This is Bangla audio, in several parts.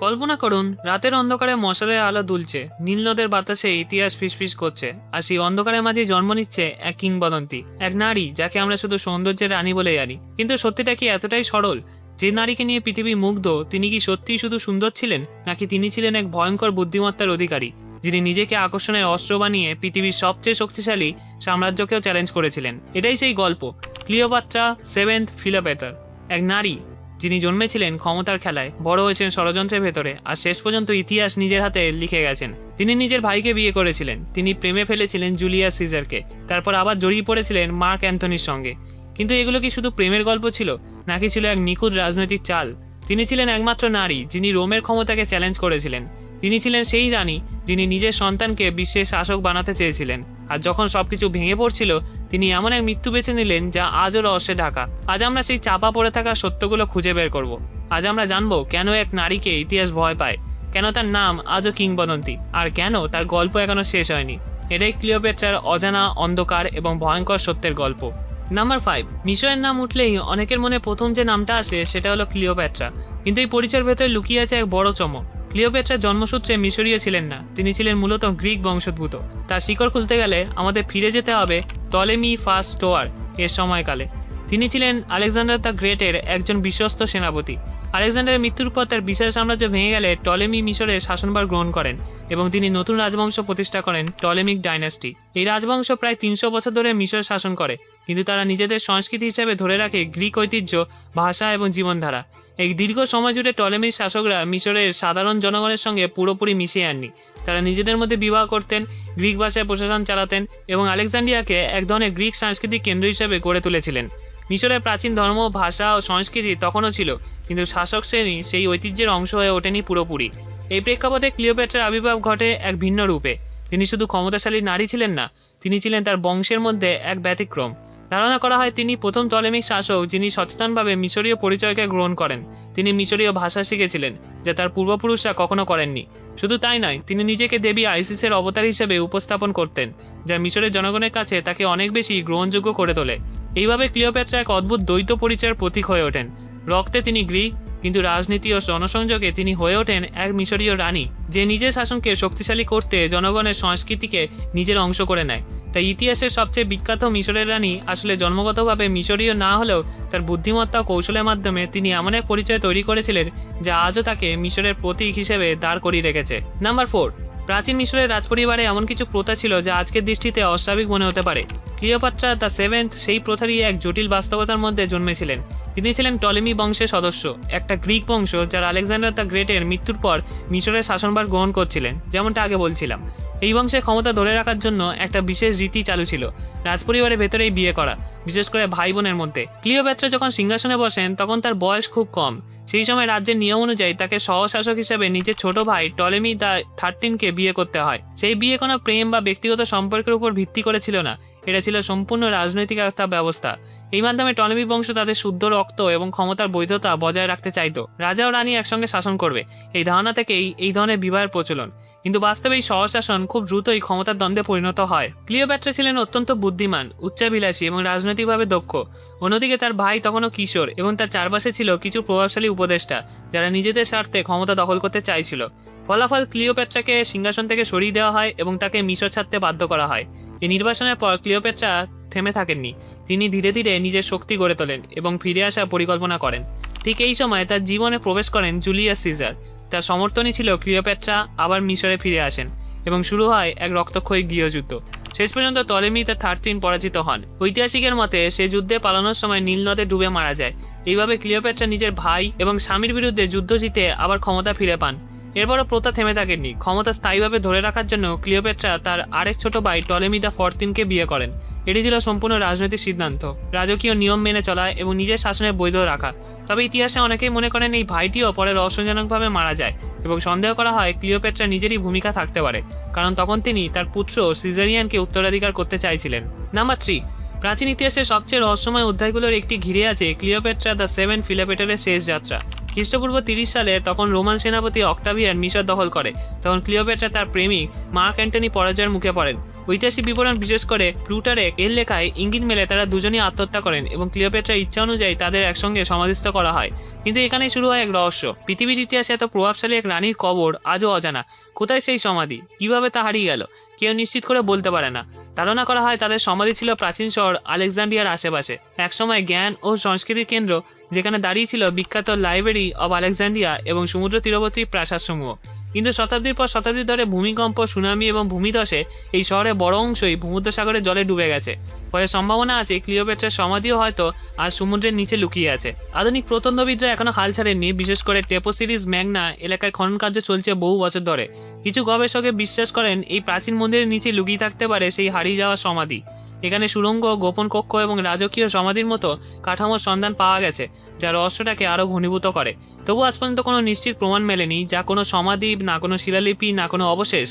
কল্পনা করুন, রাতের অন্ধকারে মশালের আলো দুলছে, নীল নদের বাতাসে ইতিহাস ফিসফিস করছে, আর সেই অন্ধকারের মাঝে জন্ম নিচ্ছে এক কিংবদন্তি, এক নারী যাকে আমরা শুধু সৌন্দর্যের রানী বলে জানি। কিন্তু সত্যিটা কি এতটাই সরল? যে নারীকে নিয়ে পৃথিবী মুগ্ধ, তিনি কি সত্যিই শুধু সুন্দর ছিলেন, নাকি তিনি ছিলেন এক ভয়ঙ্কর বুদ্ধিমত্তার অধিকারী, যিনি নিজেকে আকর্ষণের অস্ত্র বানিয়ে পৃথিবীর সবচেয়ে শক্তিশালী সাম্রাজ্যকেও চ্যালেঞ্জ করেছিলেন? এটাই সেই গল্প, ক্লিওপাত্রা সেভেন্থ ফিলোপেট্রা। এক নারী যিনি জন্মেছিলেন ক্ষমতার খেলায়, বড় হয়েছেন ষড়যন্ত্রের ভেতরে, আর শেষ পর্যন্ত ইতিহাস নিজের হাতে লিখে গেছেন। তিনি নিজের ভাইকে বিয়ে করেছিলেন, তিনি প্রেমে ফেলেছিলেন জুলিয়াস সিজারকে, তারপর আবার জড়িয়ে পড়েছিলেন মার্ক অ্যান্থনির সঙ্গে। কিন্তু এগুলো কি শুধু প্রেমের গল্প ছিল, নাকি ছিল এক নিখুঁত রাজনৈতিক চাল? তিনি ছিলেন একমাত্র নারী যিনি রোমের ক্ষমতাকে চ্যালেঞ্জ করেছিলেন। তিনি ছিলেন সেই রানী যিনি নিজের সন্তানকে বিশ্বের শাসক বানাতে চেয়েছিলেন। আর যখন সবকিছু ভেঙে পড়ছিল, তিনি এমন এক মৃত্যু বেছে নিলেন যা আজও রহস্যে ঢাকা। আজ আমরা সেই চাপা পড়ে থাকা সত্যগুলো খুঁজে বের করব। আজ আমরা জানবো কেন এক নারীকে ইতিহাস ভয় পায়, কেন তার নাম আজও কিংবদন্তি, আর কেন তার গল্প এখনো শেষ হয়নি। এটাই ক্লিওপেট্রার অজানা, অন্ধকার এবং ভয়ঙ্কর সত্যের গল্প। নাম্বার 5, মিশরের নাম উঠলেই অনেকের মনে প্রথম যে নামটা আসে সেটা হলো ক্লিওপেট্রা। কিন্তু এই পরিচয়ের ভেতরে লুকিয়ে আছে এক বড় চমক। ক্লিওপেট্রা জন্মসূত্রে মিশরীয় ছিলেন না, তিনি ছিলেন মূলত গ্রিক বংশোদ্ভূত। তার শিকড় খুঁজতে গেলে আমাদের ফিরে যেতে হবে টলেমি ফার্স্ট স্টোয়ার এর সময়কালে। তিনি ছিলেন আলেকজান্ডার দ্য গ্রেটের একজন বিশ্বস্ত সেনাপতি। আলেকজান্ডারের মৃত্যুর পর তার বিশাল সাম্রাজ্য ভেঙে গেলে টলেমি মিশরের শাসনভার গ্রহণ করেন এবং তিনি নতুন রাজবংশ প্রতিষ্ঠা করেন, টলেমিক ডাইনাস্টি। এই রাজবংশ প্রায় 300 বছর ধরে মিশর শাসন করে, কিন্তু তারা নিজেদের সংস্কৃতি হিসেবে ধরে রাখে গ্রিক ঐতিহ্য, ভাষা এবং জীবনধারা। এই দীর্ঘ সময় জুড়ে টলেমির শাসকরা মিশরের সাধারণ জনগণের সঙ্গে পুরোপুরি মিশিয়ে আননি। তারা নিজেদের মধ্যে বিবাহ করতেন, গ্রিক ভাষায় প্রশাসন চালাতেন এবং আলেকজান্ড্রিয়াকে এক ধরনের গ্রিক সাংস্কৃতিক কেন্দ্র হিসেবে গড়ে তুলেছিলেন। মিশরের প্রাচীন ধর্ম, ভাষা ও সংস্কৃতি তখনও ছিল, কিন্তু শাসক শ্রেণী সেই ঐতিহ্যের অংশ হয়ে ওঠেনি পুরোপুরি। এই প্রেক্ষাপটে ক্লিওপেট্রার আবির্ভাব ঘটে এক ভিন্ন রূপে। তিনি শুধু ক্ষমতাশালী নারী ছিলেন না, তিনি ছিলেন তার বংশের মধ্যে এক ব্যতিক্রম। ধারণা করা হয় তিনি প্রথম টলেমিক শাসক যিনি সচেতনভাবে মিশরীয় পরিচয়কে গ্রহণ করেন। তিনি মিশরীয় ভাষা শিখেছিলেন, যা তার পূর্বপুরুষরা কখনো করেননি। শুধু তাই নয়, তিনি নিজেকে দেবী আইসিসের অবতার হিসেবে উপস্থাপন করতেন, যা মিশরের জনগণের কাছে তাকে অনেক বেশি গ্রহণযোগ্য করে তোলে। এইভাবে ক্লিওপেট্রা এক অদ্ভুত দ্বৈত পরিচয়ের প্রতীক হয়ে ওঠেন। রক্তে তিনি গ্রিক, কিন্তু রাজনীতি ও জনসংযোগে তিনি হয়ে ওঠেন এক মিশরীয় রানী, যে নিজের শাসনকে শক্তিশালী করতে জনগণের সংস্কৃতিকে নিজের অংশ করে নেয়। তাই ইতিহাসের সবচেয়ে বিখ্যাত মিশরের রানী আসলে জন্মগতভাবে মিশরীয় না হলেও তার বুদ্ধিমত্তা ও কৌশলের মাধ্যমে তিনি এমন এক পরিচয় তৈরি করেছিলেন যা আজও তাকে মিশরের প্রতীক হিসেবে দাঁড় করিয়ে রেখেছে। নাম্বার 4, প্রাচীন মিশরের রাজপরিবারে এমন কিছু প্রথা ছিল যা আজকের দৃষ্টিতে অস্বাভাবিক মনে হতে পারে। ক্লিওপাত্রা দ্য সেভেন্থ সেই প্রথারই এক জটিল বাস্তবতার মধ্যে জন্মেছিলেন। তিনি ছিলেন টলেমি বংশের সদস্য, একটা গ্রিক বংশ যারা আলেকজান্ডার দ্য গ্রেটের মৃত্যুর পর মিশরের শাসনভার গ্রহণ করছিলেন। যেমনটা আগে বলছিলাম, এই বংশের ক্ষমতা ধরে রাখার জন্য একটা বিশেষ রীতি চালু ছিল, রাজপরিবারের ভেতরেই বিয়ে করা, বিশেষ করে ভাই বোনের মধ্যে। ক্লিওপেট্রা যখন সিংহাসনে বসেন তখন তার বয়স খুব কম। সেই সময় রাজ্যের নিয়ম অনুযায়ী তাকে সহশাসক হিসেবে নিজের ছোট ভাই টলেমি দ্য 13কে বিয়ে করতে হয়। সেই বিয়ে কোনো প্রেম বা ব্যক্তিগত সম্পর্কের উপর ভিত্তি করেছিল না, এটা ছিল সম্পূর্ণ রাজনৈতিক একটা ব্যবস্থা। এই মাধ্যমে টলেমি বংশ তাদের শুদ্ধ রক্ত এবং ক্ষমতার বৈধতা বজায় রাখতে চাইতো। রাজা ও রানী একসঙ্গে শাসন করবে, এই ধারণা থেকেই এই ধরনের বিবাহের প্রচলন। কিন্তু বাস্তবে এই সহশাসন খুব দ্রুতই ক্ষমতার দ্বন্দ্বে পরিণত হয়। ক্লিওপেট্রা ছিলেন অত্যন্ত বুদ্ধিমান, উচ্চাভিলাষী এবং রাজনৈতিকভাবে দক্ষ। অন্যদিকে তার ভাই তখনও কিশোর এবং তার চারপাশে ছিল কিছু প্রভাবশালী উপদেষ্টা যারা নিজেদের স্বার্থে ক্ষমতা দখল করতে চাইছিল। ফলাফল, ক্লিওপেট্রাকে সিংহাসন থেকে সরিয়ে দেওয়া হয় এবং তাকে মিশর ছাড়তে বাধ্য করা হয়। এই নির্বাসনের পর ক্লিওপেট্রা থেমে থাকেননি। তিনি ধীরে ধীরে নিজের শক্তি গড়ে তোলেন এবং ফিরে আসার পরিকল্পনা করেন। ঠিক এই সময় তার জীবনে প্রবেশ করেন জুলিয়াস সিজার। তার সমর্থনই ছিল ক্লিওপেট্রা আবার মিশরে ফিরে আসেন এবং শুরু হয় এক রক্তক্ষয়ী গৃহযুদ্ধ। শেষ পর্যন্ত টলেমি দ্য 13 পরাজিত হন। ঐতিহাসিকের মতে সে যুদ্ধে পালানোর সময় নীল নদে ডুবে মারা যায়। এইভাবে ক্লিওপেট্রা নিজের ভাই এবং স্বামীর বিরুদ্ধে যুদ্ধ জিতে আবার ক্ষমতা ফিরে পান। এরপরও প্রথা থেমে থাকেননি। ক্ষমতা স্থায়ীভাবে ধরে রাখার জন্য ক্লিওপেট্রা তার আরেক ছোট ভাই টলেমি দ্য 14কে বিয়ে করেন। এটি ছিল সম্পূর্ণ রাজনৈতিক সিদ্ধান্ত, রাজকীয় নিয়ম মেনে চলা এবং নিজের শাসনে বৈধ রাখা। তবে ইতিহাসে অনেকেই মনে করেন এই ভাইটিও পরে রহস্যজনকভাবে মারা যায় এবং সন্দেহ করা হয় ক্লিওপেট্রা নিজেরই ভূমিকা থাকতে পারে, কারণ তখন তিনি তার পুত্র সিজারিয়ানকে উত্তরাধিকার করতে চাইছিলেন। নাম্বার 3, প্রাচীন ইতিহাসের সবচেয়ে রহস্যময় অধ্যায়গুলোর একটি ঘিরে আছে ক্লিওপেট্রা দ্য 7 ফিলোপেটরের শেষ যাত্রা। খ্রিস্টপূর্ব 30 সালে তখন রোমান সেনাপতি অক্টাভিয়ান মিশর দখল করে। তখন ক্লিওপেট্রা তার প্রেমিক মার্ক অ্যান্টনি পরাজয়ের মুখে পড়েন। ঐতিহাসিক বিবরণ বিশেষ করে প্লুটারে এর লেখায় ইঙ্গিত মেলে তারা দুজনই আত্মহত্যা করেন এবং ক্লিওপেট্রার ইচ্ছা অনুযায়ী তাদের একসঙ্গে সমাধিস্থ করা হয়। কিন্তু এখানেই শুরু হয় এক রহস্য। পৃথিবীর ইতিহাসে এত প্রভাবশালী এক রানীর কবর আজও অজানা। কোথায় সেই সমাধি, কিভাবে তা হারিয়ে গেল, কেউ নিশ্চিত করে বলতে পারে না। ধারণা করা হয় তাদের সমাধি ছিল প্রাচীন শহর আলেকজান্ড্রিয়ার আশেপাশে, একসময় জ্ঞান ও সংস্কৃতির কেন্দ্র, যেখানে দাঁড়িয়ে ছিল বিখ্যাত লাইব্রেরি অব আলেকজান্ড্রিয়া এবং সমুদ্র তীরবর্তী প্রাসাদসমূহ। কিন্তু শতাব্দীর পর শতাব্দী ধরে ভূমিকম্প, সুনামি এবং ভূমিধসে এই শহরের বড় অংশই ভূমধ্যসাগরের জলে ডুবে গেছে। ফলে সম্ভাবনা আছে ক্লিওপেট্রার সমাধিও হয়তো আজ সমুদ্রের নিচে লুকিয়ে আছে। আধুনিক প্রত্নতত্ত্ববিদরা এখনো হাল ছাড়েননি, বিশেষ করে টেপো সিরিজ ম্যাগনা এলাকায় খনন কার্য চলছে বহু বছর ধরে। কিছু গবেষকে বিশ্বাস করেন এই প্রাচীন মন্দিরের নিচে লুকিয়ে থাকতে পারে সেই হারিয়ে যাওয়া সমাধি। এখানে সুড়ঙ্গ, গোপন কক্ষ এবং রাজকীয় সমাধির মতো কাঠামোর সন্ধান পাওয়া গেছে, যা রহস্যটাকে আরও ঘনীভূত করে। তবু আজ পর্যন্ত কোনো নিশ্চিত প্রমাণ মেলেনি, যা কোনো সমাধি, না কোনো শিলালিপি, না কোনো অবশেষ,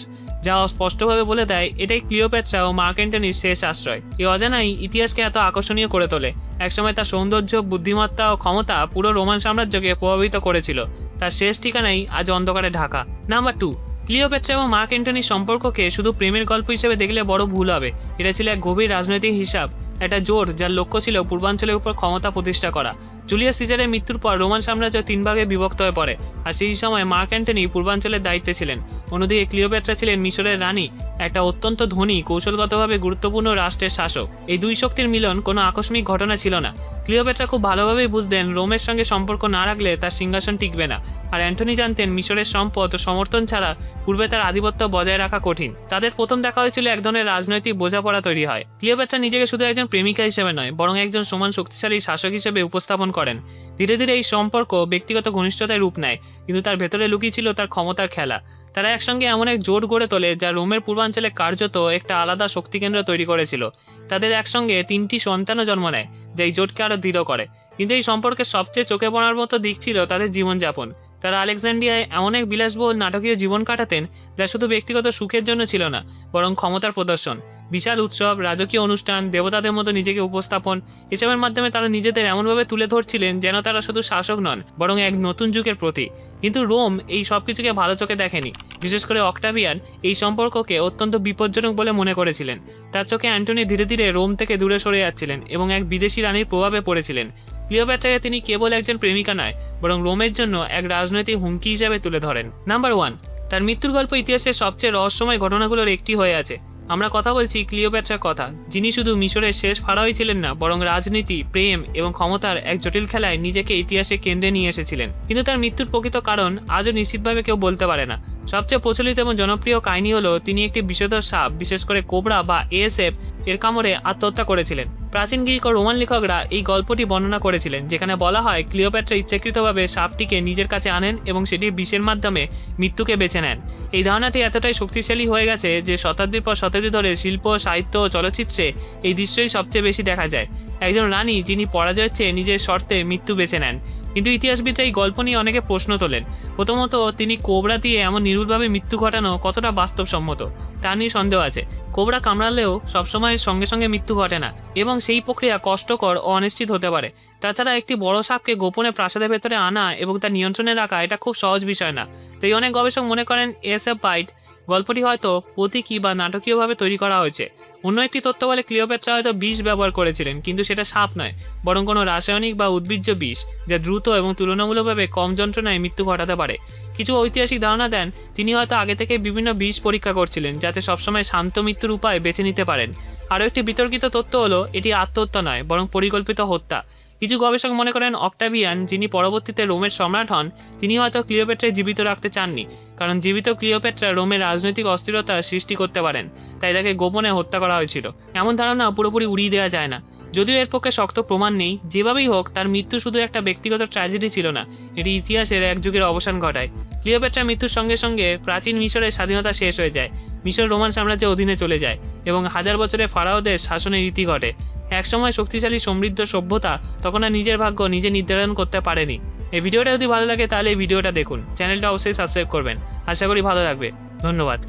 যা স্পষ্টভাবে বলে দেয় এটাই ক্লিওপেট্রা ও মার্ক অ্যান্টনির শেষ আশ্রয়। এই অজানাই ইতিহাসকে এত আকর্ষণীয় করে তোলে। একসময় তার সৌন্দর্য, বুদ্ধিমত্তা ও ক্ষমতা পুরো রোমান সাম্রাজ্যকে প্রভাবিত করেছিল। তার শেষ ঠিকানাই আজ অন্ধকারে ঢাকা। নাম্বার 2, ক্লিওপেট্রা এবং মার্ক অ্যান্টনির সম্পর্ককে শুধু প্রেমের গল্প হিসেবে দেখলে বড় ভুল হবে। এটা ছিল এক গভীর রাজনৈতিক হিসাব, একটা জোট যার লক্ষ্য ছিল পূর্বাঞ্চলের উপর ক্ষমতা প্রতিষ্ঠা করা। জুলিয়াস সিজারের মৃত্যুর পর রোমান সাম্রাজ্য 3 ভাগে বিভক্ত হয়ে পড়ে, আর সেই সময় মার্ক অ্যান্টনি পূর্বাঞ্চলের দায়িত্বে ছিলেন। অন্যদিকে ক্লিওপেট্রা ছিলেন মিশরের রানী, একটা অত্যন্ত ধনী, কৌশলগতভাবে গুরুত্বপূর্ণ রাষ্ট্রের শাসক। এই দুই শক্তির মিলন কোনো আকস্মিক ঘটনা ছিল না। ক্লিওপেট্রা খুব ভালোভাবেই বুঝতেন রোমের সঙ্গে সম্পর্ক না রাখলে তার সিংহাসন টিকবে না, আর অ্যান্টনি জানতেন মিশরের সম্পদ ও সমর্থন ছাড়া পূর্বে তার আধিপত্য বজায় রাখা কঠিন। তাদের প্রথম দেখা হয়েছিল এক ধরনের রাজনৈতিক বোঝাপড়া তৈরি হয়। ক্লিওপেট্রা নিজেকে শুধু একজন প্রেমিকা হিসেবে নয়, বরং একজন সমান শক্তিশালী শাসক হিসেবে উপস্থাপন করেন। ধীরে ধীরে এই সম্পর্ক ব্যক্তিগত ঘনিষ্ঠতায় রূপ নেয়, কিন্তু তার ভেতরে লুকিয়ে ছিল তার ক্ষমতার খেলা। তারা একসঙ্গে এমন এক জোট গড়ে তোলে যা রোমের পূর্বাঞ্চলে কার্যত একটা আলাদা শক্তিকেন্দ্র তৈরি করেছিল। তাদের একসঙ্গে 3টি সন্তানও জন্ম নেয়, যা এই জোটকে আরও দৃঢ় করে। কিন্তু এই সম্পর্কের সবচেয়ে চোখে পড়ার মতো দিক ছিল তাদের জীবনযাপন। তারা আলেকজান্ড্রিয়ায় এমন এক বিলাসবহুল নাটকীয় জীবন কাটাতেন, যা শুধু ব্যক্তিগত সুখের জন্য ছিল না, বরং ক্ষমতার প্রদর্শন। বিশাল উৎসব, রাজকীয় অনুষ্ঠান, দেবতাদের মতো নিজেকে উপস্থাপন, এসবের মাধ্যমে তারা নিজেদের এমনভাবে তুলে ধরছিলেন যেন তারা শুধু শাসক নন, বরং এক নতুন যুগের প্রতীক। কিন্তু রোম এই সব কিছুকে ভালো চোখে দেখেনি। বিশেষ করে অক্টাভিয়ান এই সম্পর্ককে অত্যন্ত বিপজ্জনক বলে মনে করেছিলেন। তার চোখে অ্যান্টনি ধীরে ধীরে রোম থেকে দূরে সরে যাচ্ছিলেন এবং এক বিদেশি রানীর প্রভাবে পড়েছিলেন। ক্লিওপেট্রাকে তিনি কেবল একজন প্রেমিকা নয়, বরং রোমের জন্য এক রাজনৈতিক হুমকি হিসেবে তুলে ধরেন। নাম্বার 1, তার মৃত্যুর গল্প ইতিহাসের সবচেয়ে রহস্যময় ঘটনাগুলোর একটি হয়ে আছে। আমরা কথা বলছি ক্লিওপেট্রার কথা, যিনি শুধু মিশরের শেষ ফারাওই ছিলেন না, বরং রাজনীতি, প্রেম এবং ক্ষমতার এক জটিল খেলায় নিজেকে ইতিহাসের কেন্দ্রে নিয়ে এসেছিলেন। কিন্তু তার মৃত্যুর প্রকৃত কারণ আজও নিশ্চিতভাবে কেউ বলতে পারে না। সবচেয়ে প্রচলিত এবং জনপ্রিয় কাহিনী হলো তিনি একটি বিষধর সাপ, বিশেষ করে কোবরা বা এএসএফ এর কামড়ে আত্মহত্যা করেছিলেন। প্রাচীন গ্রিক ও রোমান লেখকরা এই গল্পটি বর্ণনা করেছিলেন, যেখানে বলা হয় ক্লিওপেট্রা ইচ্ছাকৃতভাবে সাপটিকে নিজের কাছে আনেন এবং সেটির বিষের মাধ্যমে মৃত্যুকে বেছে নেন। এই ধারণাটি এতটাই শক্তিশালী হয়ে গেছে যে শতাব্দীর পর শতাব্দী ধরে শিল্প, সাহিত্য ও চলচ্চিত্রে এই দৃশ্যই সবচেয়ে বেশি দেখা যায়। একজন রানী যিনি পরাজয়ের চেয়ে নিজের শর্তে মৃত্যু বেছে নেন। কিন্তু ইতিহাসবিদরা এই গল্প নিয়ে অনেকে প্রশ্ন তোলেন। প্রথমত, তিনি কোবরা দিয়ে এমন নির্ভুলভাবে মৃত্যু ঘটানো কতটা বাস্তবসম্মত তা নিয়ে সন্দেহ আছে। কোবরা কামড়ালেও সবসময় সঙ্গে সঙ্গে মৃত্যু ঘটে না এবং সেই প্রক্রিয়া কষ্টকর ও অনিশ্চিত হতে পারে। তাছাড়া একটি বড় সাপকে গোপনে প্রাসাদের ভেতরে আনা এবং তার নিয়ন্ত্রণে রাখা এটা খুব সহজ বিষয় না। তাই অনেক গবেষক মনে করেন এএসএফ বাইট গল্পটি হয়তো প্রতীকী বা নাটকীয়ভাবে তৈরি করা হয়েছে। অন্য একটি তথ্য বলে ক্লিওপেট্রা হয়তো বিষ ব্যবহার করেছিলেন, কিন্তু সেটা সাপ নয়, বরং কোনো রাসায়নিক বা উদ্ভিজ্জ বিষ, যা দ্রুত এবং তুলনামূলকভাবে কম যন্ত্রণায় মৃত্যু ঘটাতে পারে। কিছু ঐতিহাসিক ধারণা দেন তিনি হয়তো আগে থেকে বিভিন্ন বিষ পরীক্ষা করছিলেন, যাতে সবসময় শান্ত মৃত্যুর উপায় বেছে নিতে পারেন। আরও একটি বিতর্কিত তথ্য হলো এটি আত্মহত্যা নয়, বরং পরিকল্পিত হত্যা। কিছু গবেষক মনে করেন অক্টাভিয়ান, যিনি পরবর্তীতে রোমের সম্রাট হন, তিনি হয়তো ক্লিওপেট্রাকে জীবিত রাখতে চাননি, কারণ জীবিত ক্লিওপেট্রা রোমের রাজনৈতিক অস্থিরতা সৃষ্টি করতে পারেন, তাই তাকে গোপনে হত্যা করা হয়েছিল। এমন ধারণা পুরোপুরি উড়িয়ে দেওয়া যায় না, যদিও এর পক্ষে শক্ত প্রমাণ নেই। যেভাবেই হোক, তার মৃত্যু শুধু একটা ব্যক্তিগত ট্র্যাজেডি ছিল না, এটি ইতিহাসের এক যুগের অবসান ঘটায়। ক্লিওপেট্রার মৃত্যুর সঙ্গে সঙ্গে প্রাচীন মিশরের স্বাধীনতা শেষ হয়ে যায়, মিশর রোমান সাম্রাজ্যের অধীনে চলে যায় এবং হাজার বছরের ফারাওদের শাসনের রীতি ঘটে। একসময় শক্তিশালী সমৃদ্ধ সভ্যতা তখন আর নিজের ভাগ্য নিজে নির্ধারণ করতে পারেনি। এই ভিডিওটা যদি ভালো লাগে তাহলে এই ভিডিওটা দেখুন, চ্যানেলটা অবশ্যই সাবস্ক্রাইব করবেন। আশা করি ভালো লাগবে। ধন্যবাদ।